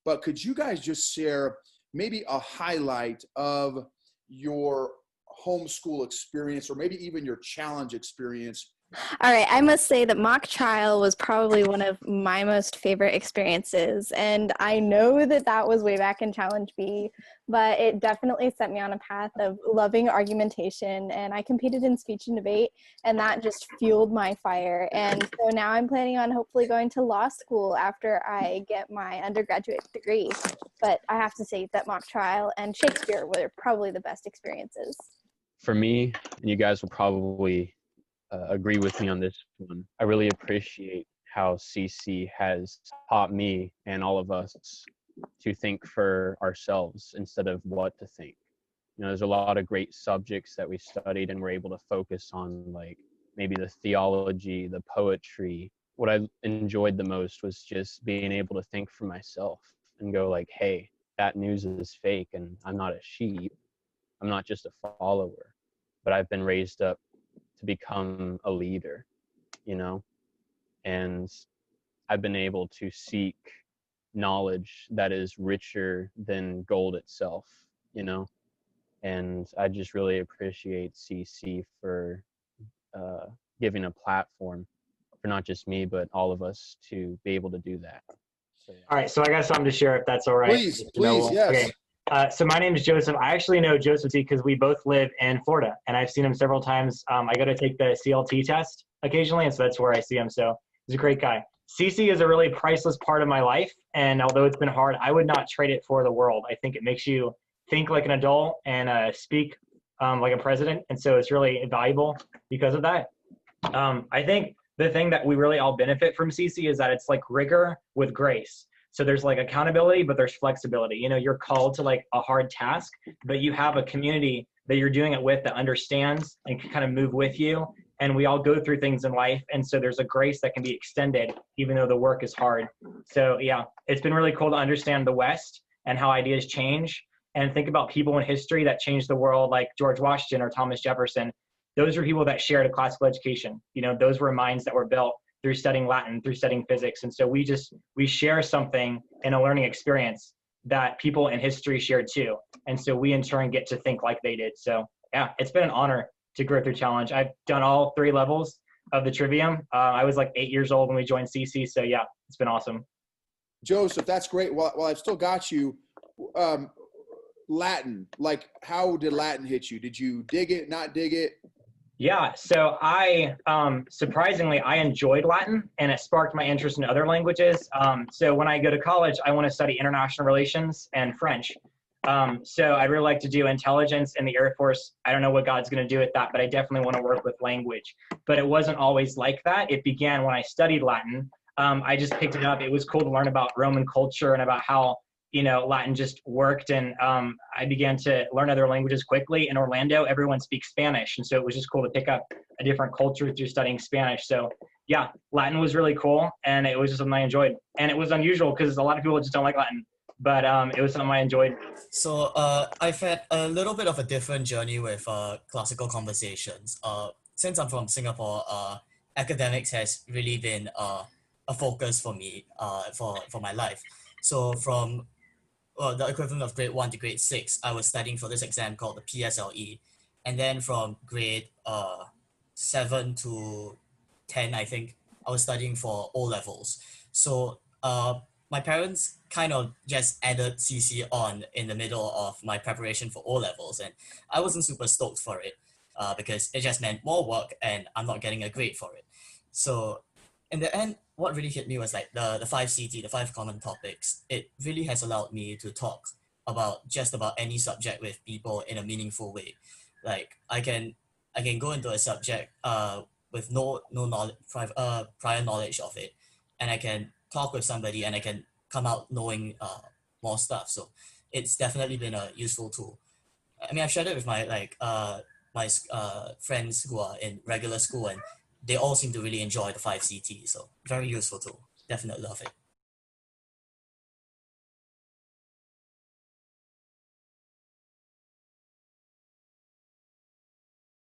but could you guys just share maybe a highlight of your homeschool experience, or maybe even your challenge experience? All right, I must say that mock trial was probably one of my most favorite experiences, and I know that that was way back in Challenge B, but it definitely set me on a path of loving argumentation, and I competed in speech and debate, and that just fueled my fire. And so now I'm planning on hopefully going to law school after I get my undergraduate degree, but I have to say that mock trial and Shakespeare were probably the best experiences. For me, and you guys will probably agree with me on this one, I really appreciate how CC has taught me and all of us to think for ourselves instead of what to think. You know, there's a lot of great subjects that we studied and we're able to focus on, like maybe the theology, the poetry. What I enjoyed the most was just being able to think for myself and go like, hey, that news is fake and I'm not a sheep. I'm not just a follower, but I've been raised up to become a leader, you know, and I've been able to seek knowledge that is richer than gold itself, you know, and I just really appreciate CC for giving a platform for not just me, but all of us to be able to do that. So, yeah. All right, so I got something to share if that's all right. Please, yes. Okay. So my name is Joseph. I actually know Joseph because we both live in Florida, and I've seen him several times. I go to take the CLT test occasionally, and so that's where I see him. So he's a great guy. CC is a really priceless part of my life, and although it's been hard, I would not trade it for the world. I think it makes you think like an adult and speak like a president, and so it's really valuable because of that. I think the thing that we really all benefit from CC is that it's like rigor with grace. So there's like accountability, but there's flexibility. You know, you're called to like a hard task, but you have a community that you're doing it with that understands and can kind of move with you. And we all go through things in life. And so there's a grace that can be extended, even though the work is hard. So yeah, it's been really cool to understand the West and how ideas change, and think about people in history that changed the world, like George Washington or Thomas Jefferson. Those were people that shared a classical education. You know, those were minds that were built through studying Latin, through studying physics. And so we share something in a learning experience that people in history shared too. And so we in turn get to think like they did. So yeah, it's been an honor to grow through Challenge. I've done all 3 levels of the Trivium. I was like 8 years old when we joined CC. So yeah, it's been awesome. Joseph, that's great. Well, I've still got you. Latin, like how did Latin hit you? Did you dig it, not dig it? Yeah, so I, surprisingly, I enjoyed Latin, and it sparked my interest in other languages. So when I go to college, I want to study international relations and French. So I'd really like to do intelligence in the Air Force. I don't know what God's going to do with that, but I definitely want to work with language. But it wasn't always like that. It began when I studied Latin. I just picked it up. It was cool to learn about Roman culture and about how, you know, Latin just worked. And I began to learn other languages quickly. In Orlando, everyone speaks Spanish. And so it was just cool to pick up a different culture through studying Spanish. So yeah, Latin was really cool. And it was just something I enjoyed. And it was unusual because a lot of people just don't like Latin. But it was something I enjoyed. So I've had a little bit of a different journey with classical conversations. Since I'm from Singapore, academics has really been a focus for me for my life. So from the equivalent of grade 1 to grade 6, I was studying for this exam called the PSLE. And then from grade 7 to 10, I think, I was studying for O levels. So my parents kind of just added CC on in the middle of my preparation for O levels. And I wasn't super stoked for it because it just meant more work and I'm not getting a grade for it. So in the end, what really hit me was like the 5CT, the 5 common topics. It really has allowed me to talk about just about any subject with people in a meaningful way. Like I can go into a subject with no knowledge, prior knowledge of it, and I can talk with somebody and I can come out knowing more stuff. So it's definitely been a useful tool. I mean, I've shared it with my friends who are in regular school, and they all seem to really enjoy the 5CT. So very useful tool. Definitely love it.